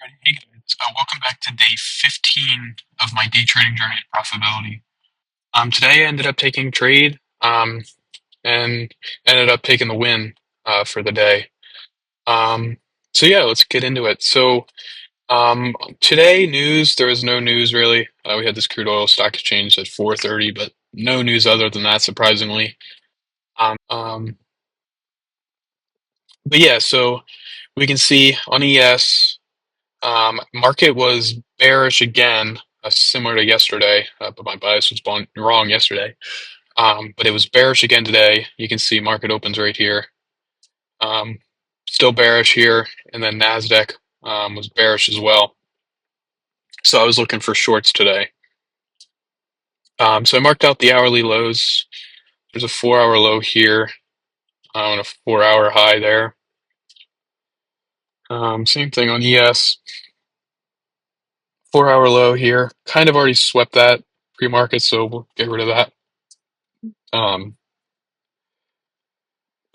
Alright, hey guys, welcome back to day 15 of my day trading journey to profitability. Today I ended up taking trade and ended up taking the win for the day. So yeah, let's get into it. So today news, there was no news really. We had this crude oil stock exchange at 4:30, but no news other than that, surprisingly. Um, but yeah, so we can see on ES. Market was bearish again, similar to yesterday, but my bias was wrong yesterday. But it was bearish again today. You can see market opens right here. Um, Still bearish here, and then Nasdaq was bearish as well. So I was looking for shorts today. So I marked out the hourly lows. There's a 4-hour low here, and a 4-hour high there. Same thing on ES. 4-hour low here. Kind of already swept that pre-market, so we'll get rid of that.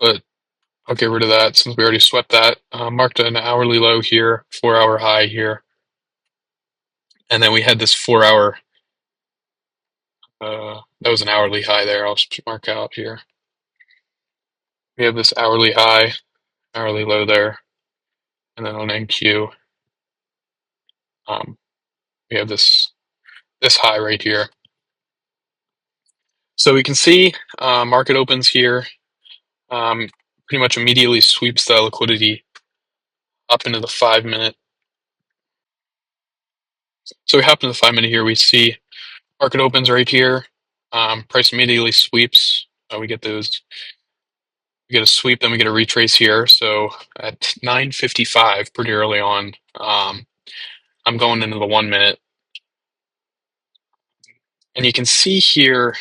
But I'll get rid of that since we already swept that. Marked an hourly low here, 4-hour high here. And then we had this 4-hour, that was an hourly high there. I'll just mark out here. We have this hourly high, hourly low there. And then on NQ, we have this high right here. So we can see market opens here, pretty much immediately sweeps the liquidity up into the 5-minute. So we hop into the 5-minute here. We see market opens right here. Price immediately sweeps. We get those. We get a sweep, then we get a retrace here. So at 9:55, pretty early on, I'm going into the 1-minute, and you can see here.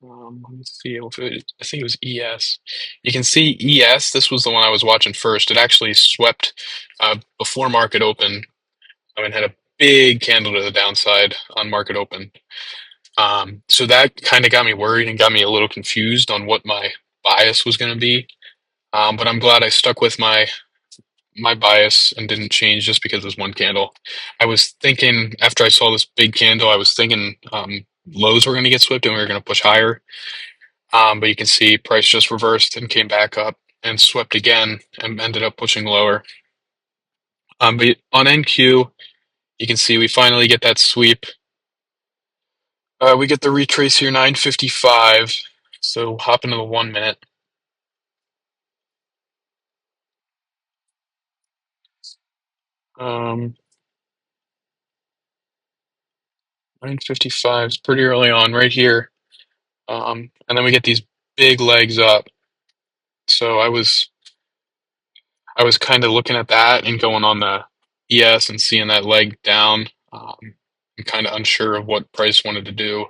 Let me see if I think it was ES. You can see ES. This was the one I was watching first. It actually swept before market open. And had a big candle to the downside on market open. So that kind of got me worried and got me a little confused on what my bias was going to be. But I'm glad I stuck with my bias and didn't change just because it was one candle. I was thinking after I saw this big candle, I was thinking lows were going to get swept and we were going to push higher. But you can see price just reversed and came back up and swept again and ended up pushing lower. But on NQ, you can see we finally get that sweep. We get the retrace here, 9:55. So hop into the 1-minute. 9:55 is pretty early on right here. And then we get these big legs up. So I was kind of looking at that and going on the ES and seeing that leg down. I'm kind of unsure of what price wanted to do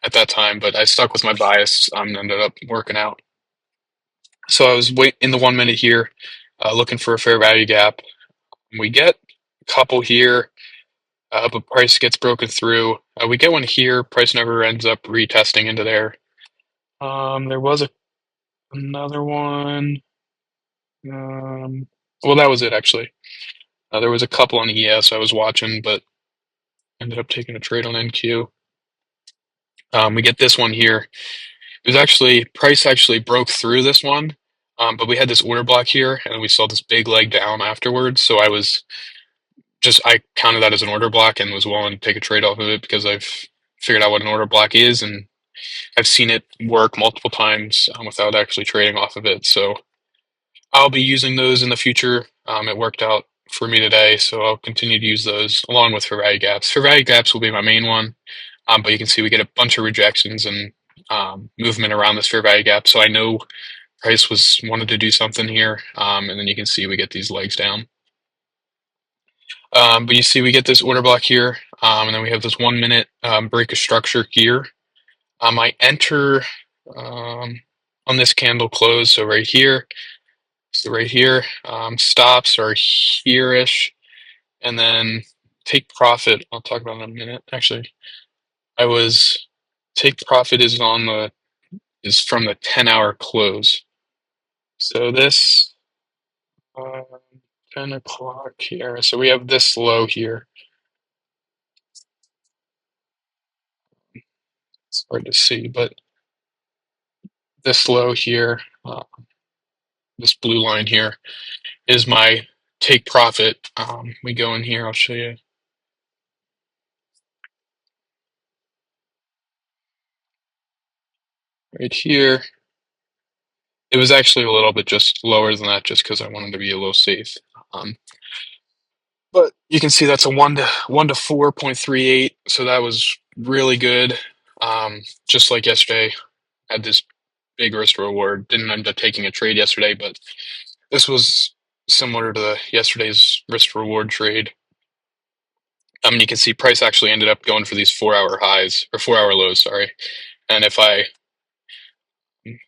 at that time, but I stuck with my bias and ended up working out. So I was in the 1-minute here, looking for a fair value gap. We get a couple here, but price gets broken through. We get one here. Price never ends up retesting into there. There was another one. Well, that was it actually. There was a couple on ES I was watching, but ended up taking a trade on NQ. We get this one here. It was actually price actually broke through this one, but we had this order block here, and we saw this big leg down afterwards. So I counted that as an order block and was willing to take a trade off of it because I've figured out what an order block is and I've seen it work multiple times without actually trading off of it. So I'll be using those in the future. It worked out for me today, so I'll continue to use those along with fair value gaps. Fair value gaps will be my main one, but you can see we get a bunch of rejections and movement around this fair value gap. So I know price wanted to do something here, and then you can see we get these legs down. But you see we get this order block here, and then we have this 1-minute break of structure here. I enter on this candle close, so right here. So right here, stops are here-ish, and then take profit. I'll talk about it in a minute. Actually, take profit is from the 10-hour close. So this 10 o'clock here. So we have this low here. It's hard to see, but this low here, this blue line here, is my take profit. We go in here, I'll show you. Right here. It was actually a little bit just lower than that just because I wanted to be a little safe. Um, but you can see that's a 1 to 4.38, so that was really good. Just like yesterday, had this big risk reward. Didn't end up taking a trade yesterday, but this was similar to yesterday's risk reward trade. You can see price actually ended up going for these 4-hour highs or 4-hour lows, sorry. And if I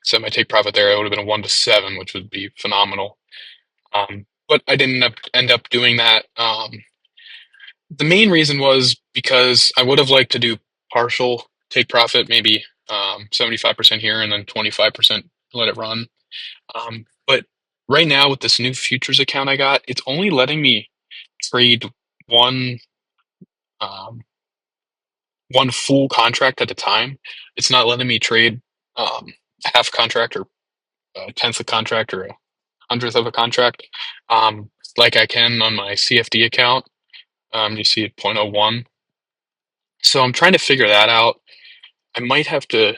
set my take profit there, it would have been a 1 to 7, which would be phenomenal. But I didn't end up doing that. The main reason was because I would have liked to do partial take profit, maybe 75% here and then 25% let it run. But right now with this new futures account I got, it's only letting me trade one um, one full contract at a time. It's not letting me trade half contract or a tenth of contract or a hundredth of a contract like I can on my CFD account. You see it 0.01. So I'm trying to figure that out. I might have to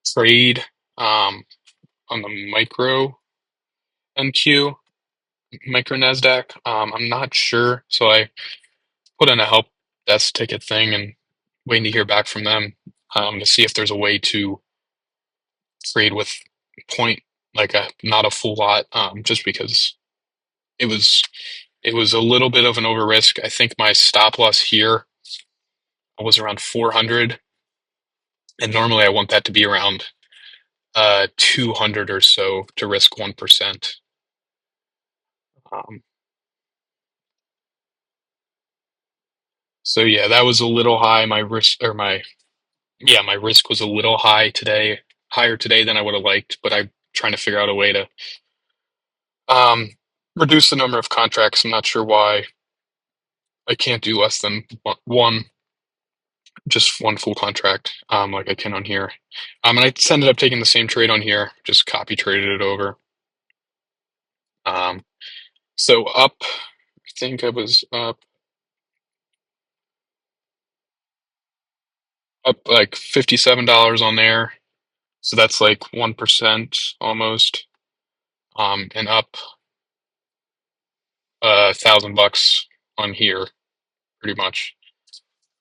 trade um, on the micro NQ, micro NASDAQ. I'm not sure. So I put in a help desk ticket thing and waiting to hear back from them to see if there's a way to trade with point like a not a full lot just because it was it was a little bit of an over risk. I think my stop loss here was around 400, and normally I want that to be around 200 or so to risk 1%. Um, so yeah, that was a little high. My risk or my risk was a little higher today than I would have liked. But I'm trying to figure out a way to um, reduce the number of contracts. I'm not sure why I can't do less than one, just one full contract, like I can on here. And I just ended up taking the same trade on here, just copy traded it over. So up, I think I was up like $57 on there. So that's like 1% almost. And up $1,000 on here, pretty much.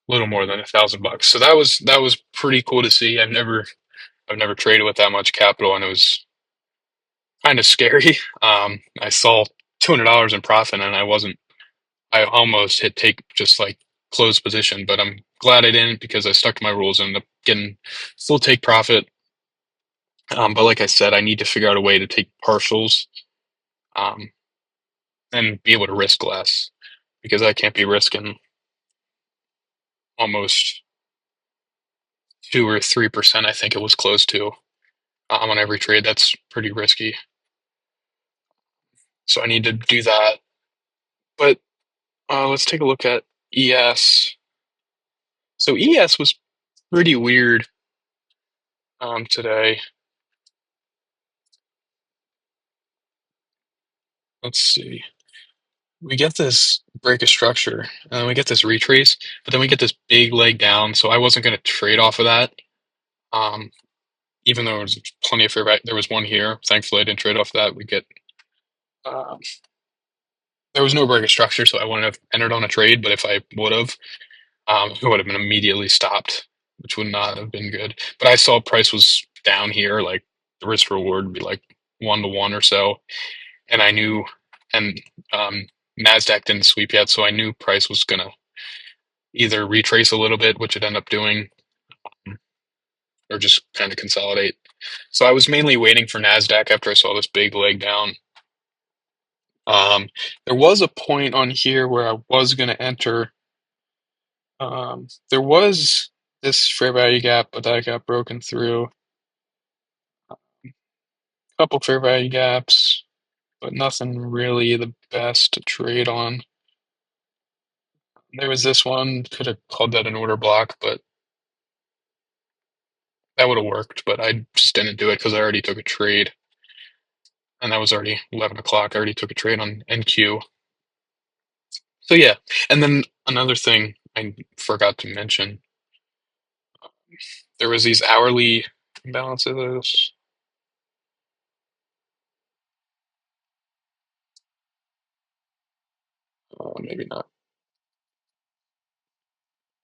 A little more than $1,000. So that was pretty cool to see. I've never traded with that much capital, and it was kind of scary. I saw $200 in profit, and I almost hit take just like close position, but I'm glad I didn't because I stuck to my rules and ended up getting full take profit. But like I said, I need to figure out a way to take partials um, and be able to risk less because I can't be risking almost 2 or 3%. I think it was close to on every trade. That's pretty risky. So I need to do that. But let's take a look at ES. So ES was pretty weird today. Let's see. We get this break of structure, and then we get this retrace, but then we get this big leg down. So I wasn't going to trade off of that. Um, Even though there was plenty of fair value, there was one here. Thankfully, I didn't trade off that. Um, there was no break of structure, so I wouldn't have entered on a trade. But if I would have, it would have been immediately stopped, which would not have been good. But I saw price was down here, like the risk reward would be like 1 to 1 or so, and I knew, and Nasdaq didn't sweep yet, so I knew price was gonna either retrace a little bit, which it ended up doing, or just kind of consolidate. So I was mainly waiting for Nasdaq after I saw this big leg down. There was a point on here where I was going to enter. There was this fair value gap, but that got broken through. A couple fair value gaps, but nothing really the best to trade on. There was this one, could have called that an order block, but that would have worked, but I just didn't do it because I already took a trade, and that was already 11 o'clock. I already took a trade on NQ. So yeah, and then another thing I forgot to mention, there was these hourly imbalances. Maybe not.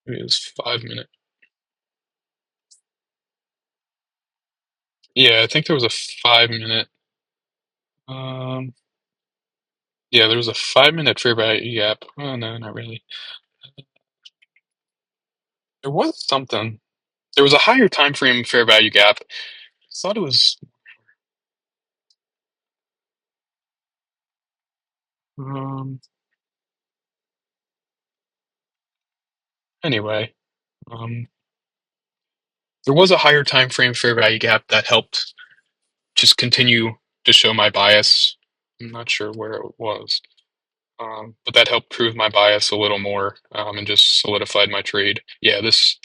Maybe it was 5 minute. Yeah, I think there was a 5 minute. Um, yeah, there was a 5 minute fair value gap. Oh no, not really. There was something. There was a higher time frame fair value gap. I thought it was. Um, anyway, um, there was a higher time frame fair value gap that helped just continue to show my bias. I'm not sure where it was, but that helped prove my bias a little more and just solidified my trade. Yeah, this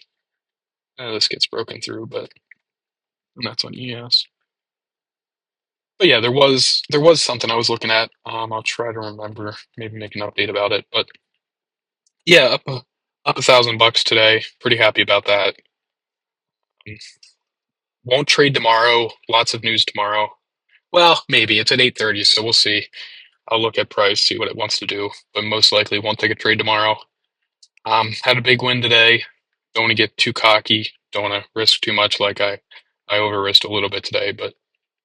gets broken through, but and that's on ES. But yeah, there was something I was looking at. I'll try to remember, maybe make an update about it. But yeah, up $1,000 today. Pretty happy about that. Won't trade tomorrow. Lots of news tomorrow. Well, maybe it's at 8:30, so we'll see. I'll look at price, see what it wants to do, but most likely won't take a trade tomorrow. Had a big win today. Don't want to get too cocky. Don't want to risk too much. Like I over risked a little bit today, but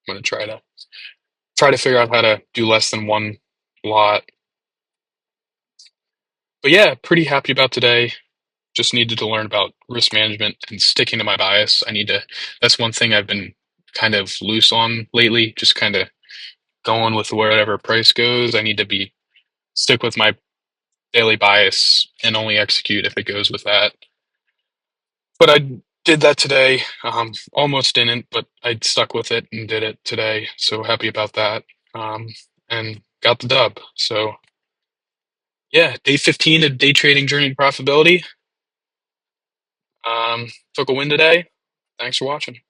I'm gonna try to figure out how to do less than one lot. But yeah, pretty happy about today. Just needed to learn about risk management and sticking to my bias. That's one thing I've been kind of loose on lately, just kind of going with wherever price goes. I need to be stick with my daily bias and only execute if it goes with that. But I did that today. Almost didn't, but I stuck with it and did it today. So happy about that. Um, and got the dub. So yeah, day 15 of day trading journey to profitability. Took a win today. Thanks for watching.